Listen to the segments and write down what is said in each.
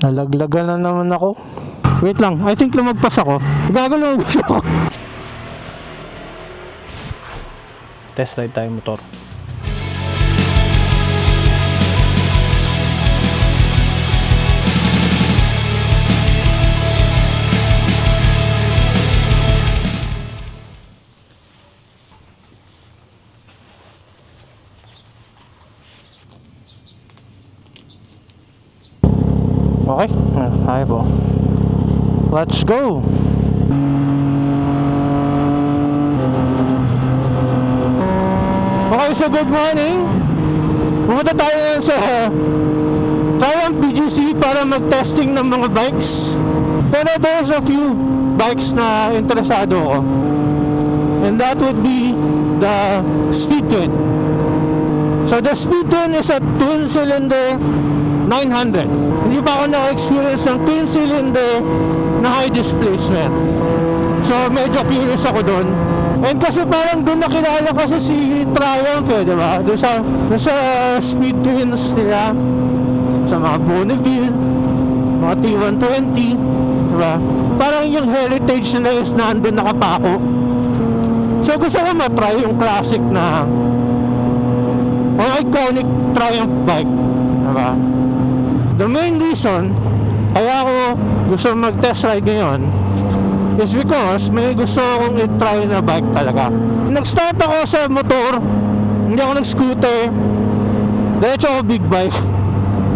Nalaglagan na naman ako. Wait lang, I think lumagpas ako. Gagalaw ako. Test ride tayo motor. Okay, tayo po. Let's go! Okay, so good morning. Pumunta tayo sa Triumph BGC para mag-testing ng mga bikes. Pero there's a few bikes na interesado ko. And that would be the Speed Twin. So the Speed Twin is a twin cylinder 900. Hindi pa ako naka-experience ng twin cylinder na high displacement. So medyo curious ako doon. And kasi parang doon nakilala kasi si Triumph diba? Doon sa Speed Twins nila, sa mga Bonneville, mga T120, diba? Parang yung heritage nila is nandun nakapako. So gusto ko matry yung classic na or iconic Triumph bike, diba? The main reason kaya ako gusto mag-test ride ngayon is because may gusto akong i-try na bike talaga. Nag-start ako sa motor, hindi ako nag-scooter, diretso ako big bike,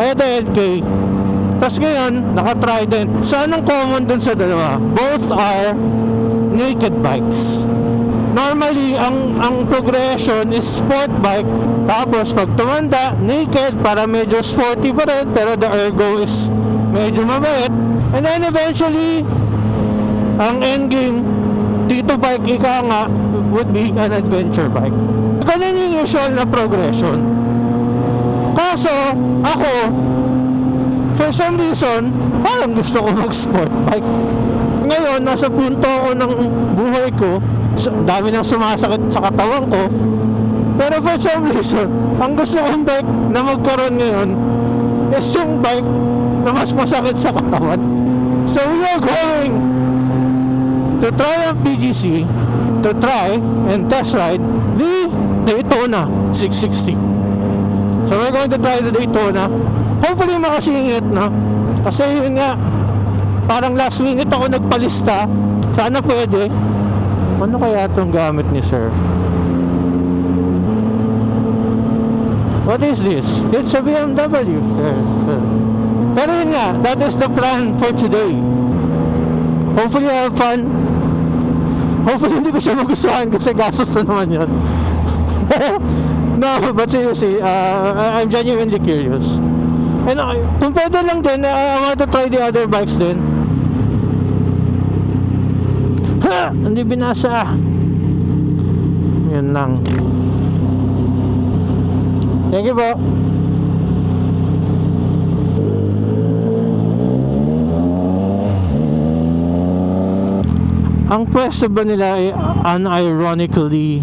ay ito NK. Tapos ngayon, naka-Trident. So anong common dun sa dalawa? Both are naked bikes. Normally, ang progression is sport bike. Tapos pag tumanda, naked para medyo sporty pa rin, pero the ergo is medyo mabait. And then eventually, ang endgame, dito bike ika nga, would be an adventure bike. Ganun yung usual na progression. Kaso, ako, for some reason, parang gusto ko mag-sport bike. Ngayon, nasa punto ako ng buhay ko, dami nang sumasakit sa katawan ko, pero for some reason, ang gusto kong bike na magkaroon ngayon is yung bike na mas masakit sa katawan. So we are going to Triumph BGC to try and test ride the Daytona 660. So we're going to try the Daytona. Hopefully makasingit na. Kasi yun nga, parang last minute ako nagpalista. Sana pwede. Ano kaya itong gamit ni sir? What is this? It's a BMW. Pero yun nga, that is the plan for today. Hopefully I have fun. Hopefully hindi ko siya magustuhan kasi gastos na naman yun. No, but seriously, I'm genuinely curious. And kung pwede lang din, I want to try the other bikes din. Ha! Hindi binasa. Yun lang. Thank you po. Ang pwesto ba nila ay unironically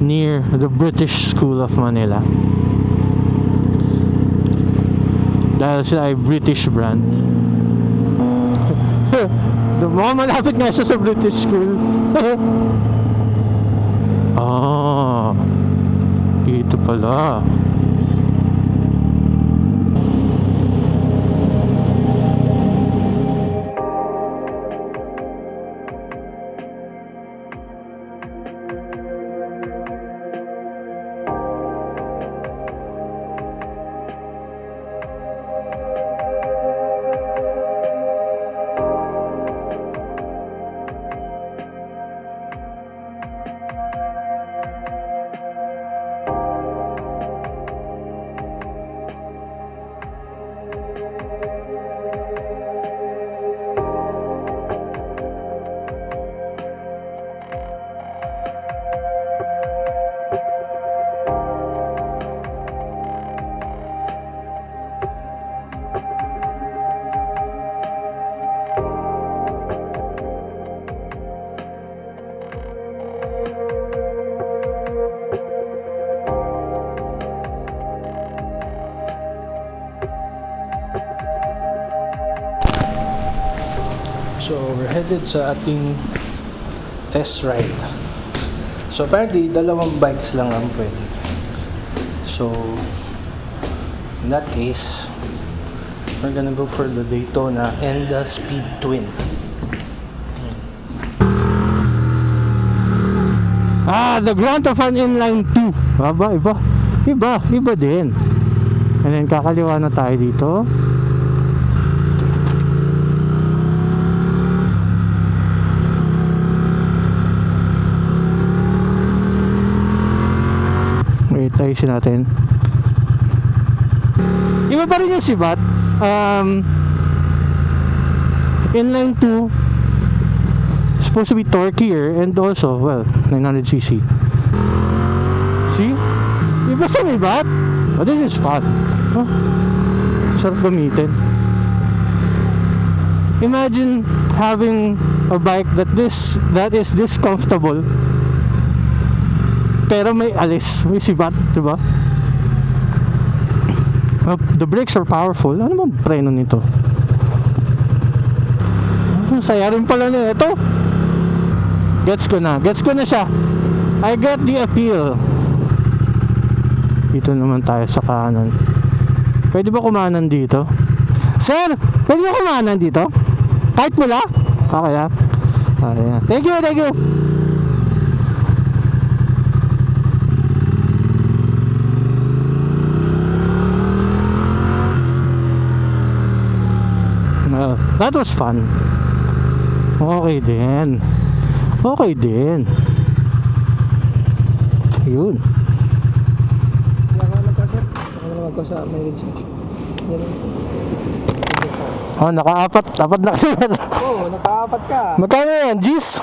near the British School of Manila. Dahil sila ay British brand. Mukhang malapit nga siya sa British School. Ah, ito pala. So, we're headed sa ating test ride. So, apparently, dalawang bikes lang ang pwede. So, in that case, we're gonna go for the Daytona and the Speed Twin. The grunt of an inline 2. Iba din. And then kakaliwa na tayo dito. Wait, ayusin natin. Iba pa rin yung sibat. Inline 2 supposed to be torquier and also, well, 900cc. See? Iba sa sibat. Oh, this is fun. Oh, sarap gamitin. Imagine having a bike that is this comfortable, pero may alis, may sibat, diba? The brakes are powerful. Ano bang preno nito? Saya rin pala na ito. Gets ko na siya. I get the appeal. Dito naman tayo sa kanan. Pwede ba kumanan dito? Sir, pwede ba kumanan dito? Kahit pula? Okay lang. Ayan. Thank you. That was fun. Okay din. Yun. Oh, naka-apat na kilometer. Oo, naka-apat ka. Magkano yan, G's?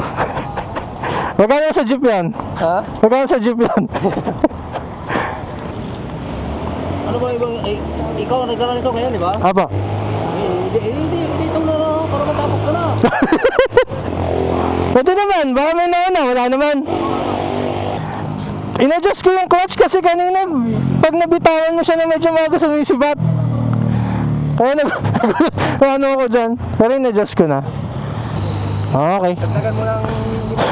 Magkano sa jeep yan? Ha? Magkano sa jeep yan? Ano ba ibang, ikaw ang nagdala nito ngayon, di ba? Apa? Hindi itong na, para matapos ka na. Pwede naman, baka may nauna, wala naman. In-adjust ko yung clutch kasi kanina, pag nabitawan mo siya na medyo maga sa may sibat. Kaya ano ako dyan, pero in-adjust ko na. Okay. Dagdagan mo ng limit.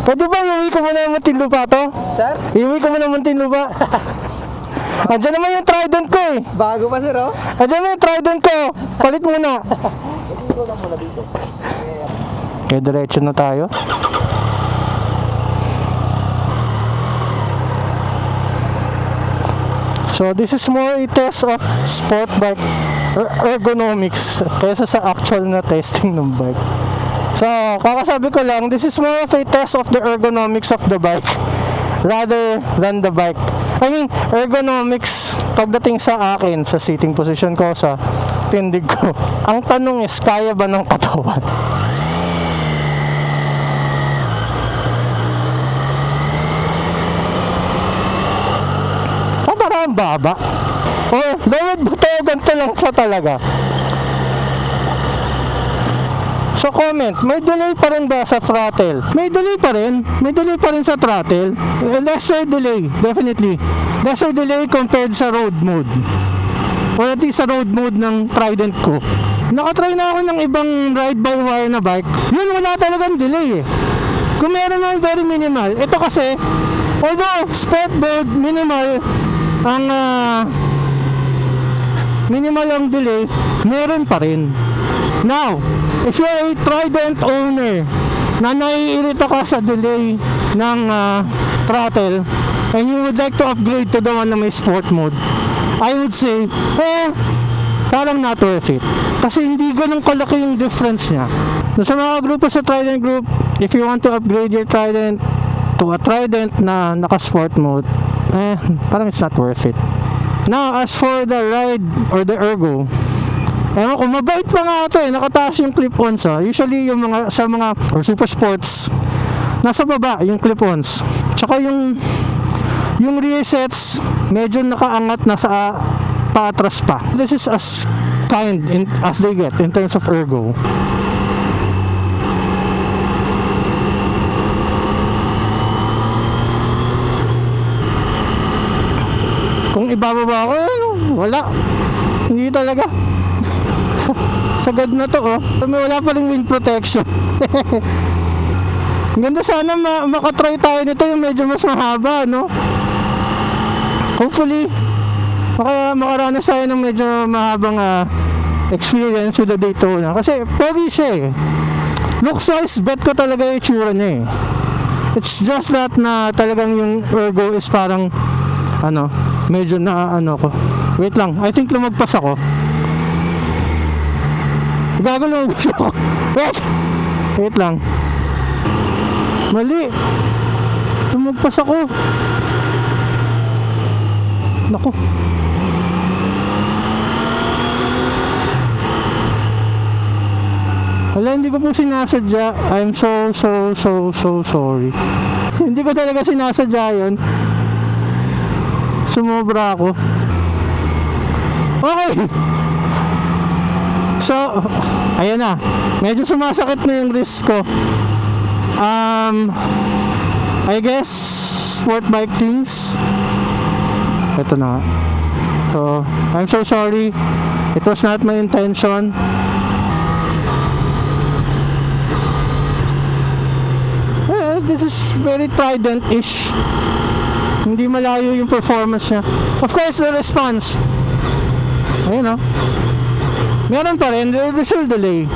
Pwede ba iuwi ko muna ng Muntinlupa to? Sir? Iuwi ko muna ng Muntinlupa. Andiyan naman yung Trident ko eh. Bago pa, sir, oh? Andiyan naman yung Trident ko. Palit muna. Dito lang muna dito. Okay, diretso na tayo. So this is more a test of sport bike ergonomics kaysa sa actual na testing ng bike. So kakasabi ko lang, this is more of a test of the ergonomics of the bike rather than the bike. I mean, ergonomics pagdating sa akin, sa sitting position ko, sa tindig ko. Ang tanong is, kaya ba ng katawan? Ang baba. Or David Buto, ganito lang siya talaga. So comment, may delay pa rin ba sa throttle? May delay pa rin sa throttle. Lesser delay, definitely. Lesser delay compared sa road mode. Or at least sa road mode ng Trident ko. Nakatry na ako ng ibang ride-by-wire na bike. Yun, wala talagang delay eh. Kung meron lang very minimal. Ito kasi, although sport mode, minimal ang delay, meron pa rin. Now, if you're a Trident owner na naiirita ka sa delay ng throttle and you would like to upgrade to the one na may sport mode, I would say, parang not worth it. Kasi hindi ganun kalaki yung difference niya. Sa mga grupo sa Trident group, if you want to upgrade your Trident to a Trident na naka-sport mode, parang it's not worth it. Now, as for the ride or the ergo, ewan ko, mabait pa nga ito eh, nakataas yung clip-ons. Usually yung mga, sa mga or super sports, nasa baba yung clip-ons. Tsaka yung rear sets, medyo nakaangat na sa paatras pa. This is as kind as they get in terms of ergo. Kung ibababa ako, wala. Hindi talaga. Sagad na to, oh. Wala pa rin wind protection. Ganda, sana makatry tayo nito yung medyo mas mahaba, no? Hopefully, makaranas tayo ng medyo mahabang experience with the Daytona. Kasi pwede siya eh. Looks wise, bet ko talaga yung itsura niya eh. It's just that na talagang yung ergo is parang medyo ko. Wait lang, I think lumagpas ako. Gago, lumagpas ako. Wait lang. Mali. Lumagpas ako. Naku. Wala, hindi ko po sinasadya. I'm so sorry. Hindi ko talaga sinasadya yun. Sumobra ako. Okay. So, ayan na. Medyo sumasakit na yung wrist ko. I guess sport bike things. Ito na. So, I'm so sorry. It was not my intention. This is very Trident-ish. Hindi malayo yung performance niya. Of course, the response. Ayun, oh. Meron pa rin. There's still delay.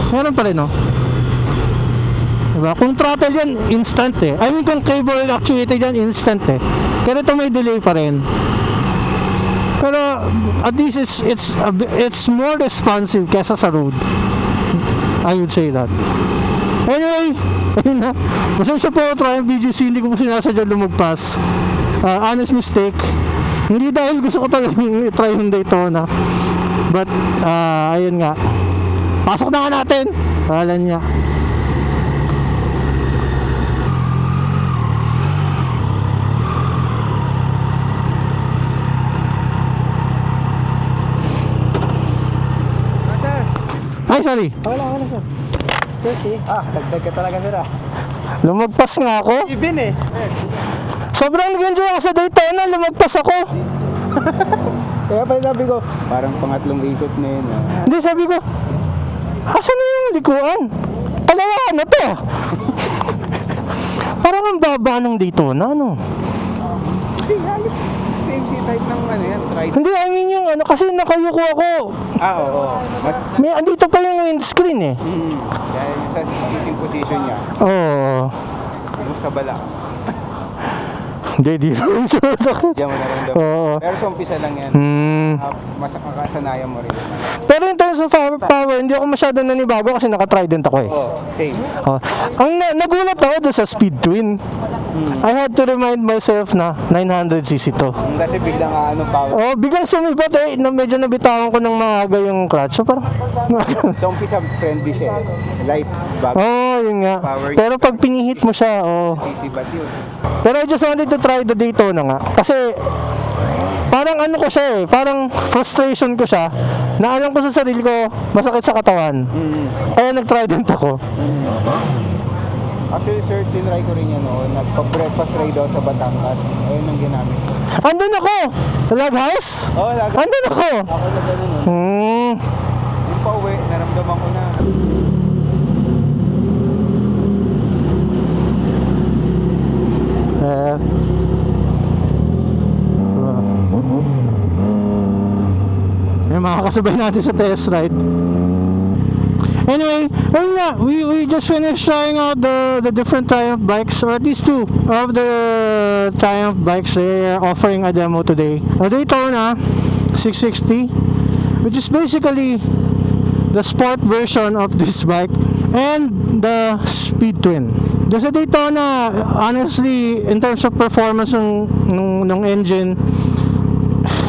Meron pa rin, oh. Diba? Kung throttle yan, instant eh. I mean, kung cable actuated yan, instant eh. Pero ito may delay pa rin. Pero at least it's more responsive kesa sa road. I would say that. Anyway, ayun na. Masensya po, Triumph BGC, hindi ko po sinasadya lumagpas. Honest mistake. Hindi dahil gusto ko talaga i-try yung Daytona. But, ayun nga. Pasok na nga natin. Pahalan niya. Sir. Ay, sorry. Wala, sir. 30. Dagdag ka talaga, sir. Lumagpas nga ako. Even eh. Sir. Sobrang nag-enjoy ako sa Daytona. Lumagpas ako. Kaya pa sabi ko, parang pangatlong ikot na yun. Hindi, sabi ko, asan na yung likuan? Kalawahan na to. Parang ang baba ng Daytona, ano? Hindi, halos same type ng yan, Trident. Hindi, I mean yung kasi nakayuko ako. Oo. Mas, Andito pa yung windscreen eh. dahil sa sitting position niya, Oo. yung sa bala, Hindi, di rin siya sakit. diyan mo naramdaman. Oo. Pero sa umpisa lang yan, mas makakasanayan mo rin. Pero in terms of power, hindi ako masyadong nanibago kasi naka-Trident ako eh. Oo, same. Ang nagulat ako doon sa Speed Twin. I had to remind myself na 900cc to. Kasi biglang power. Oh, biglang sumibat eh. Medyo nabitawan ko ng maaga yung clutch. So parang... Sa umpisa, friendly siya. Light, bago, oh, yun nga. Power. Pero pag pinihit mo siya, oh. sisibat yun. Pero I just wanted to try the Daytona nga. Kasi parang ko siya eh. Parang frustration ko siya. Na alam ko sa sarili ko, masakit sa katawan. Kaya nag-Trident ako. Actually, sir, tinry ko rin yan noon. Nagpa-breakfast ride daw sa Batangas. Ayun ang ginamit ko. Andun ako! Sa log house? Oo, lagi. Andun ako! Ako na gano'n. Yung pa-uwi, naramdaman ko na. Yung mga kasabay natin sa test ride. Anyway, ayun nga, we just finished trying out the different Triumph bikes, or at least two of the Triumph bikes they are offering a demo today. A Daytona 660, which is basically the sport version of this bike, and the Speed Twin. Doon sa Daytona, honestly, in terms of performance ng engine,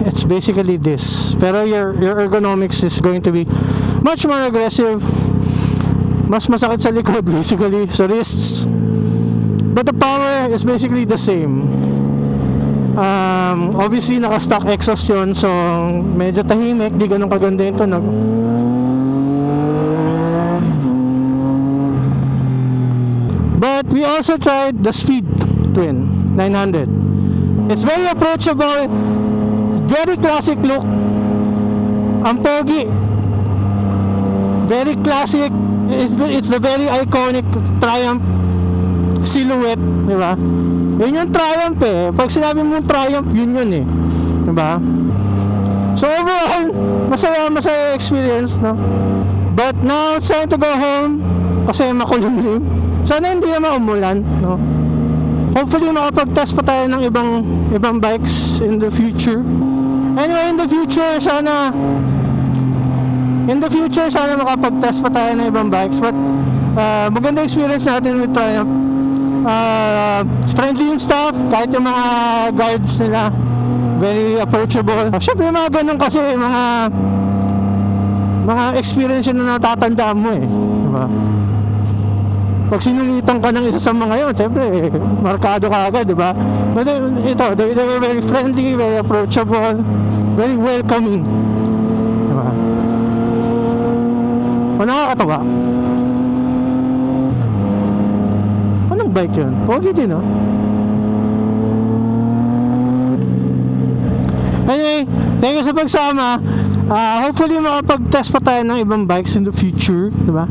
it's basically this. Pero your ergonomics is going to be much more aggressive. Mas masakit sa likod, basically, sa wrists. But the power is basically the same. Obviously, naka-stock exhaust yun, so medyo tahimik, di ganun kaganda yung tunog. But we also tried the Speed Twin 900. 'It's very approachable, very classic look. Ang pogi. Very classic. It's the very iconic Triumph silhouette, di ba? Yun yung Triumph eh. Pag sinabi mo Triumph, yun eh. Di ba? So overall, masaya experience, no? But now it's time to go home kasi makulimlim. Sana hindi naman umulan, no? Hopefully makapag-test pa tayo ng ibang bikes in the future. Anyway, in the future sana makapag-test pa tayo ng ibang bikes. But maganda experience natin with Triumph. Friendly yung staff, kahit yung mga guards nila, very approachable. Siyempre mga ganun kasi mga experience yun na natatandaan mo eh, diba? Pag sinungitan ka ng isa sa mga yun, siyempre markado ka agad, diba? But ito, they were very friendly, very approachable, very welcoming, diba? O nakakatawa. Anong bike yun? Pogi din, no? Anyway, thank you sa pagsama. Hopefully makapag-test pa tayo ng ibang bikes in the future, diba?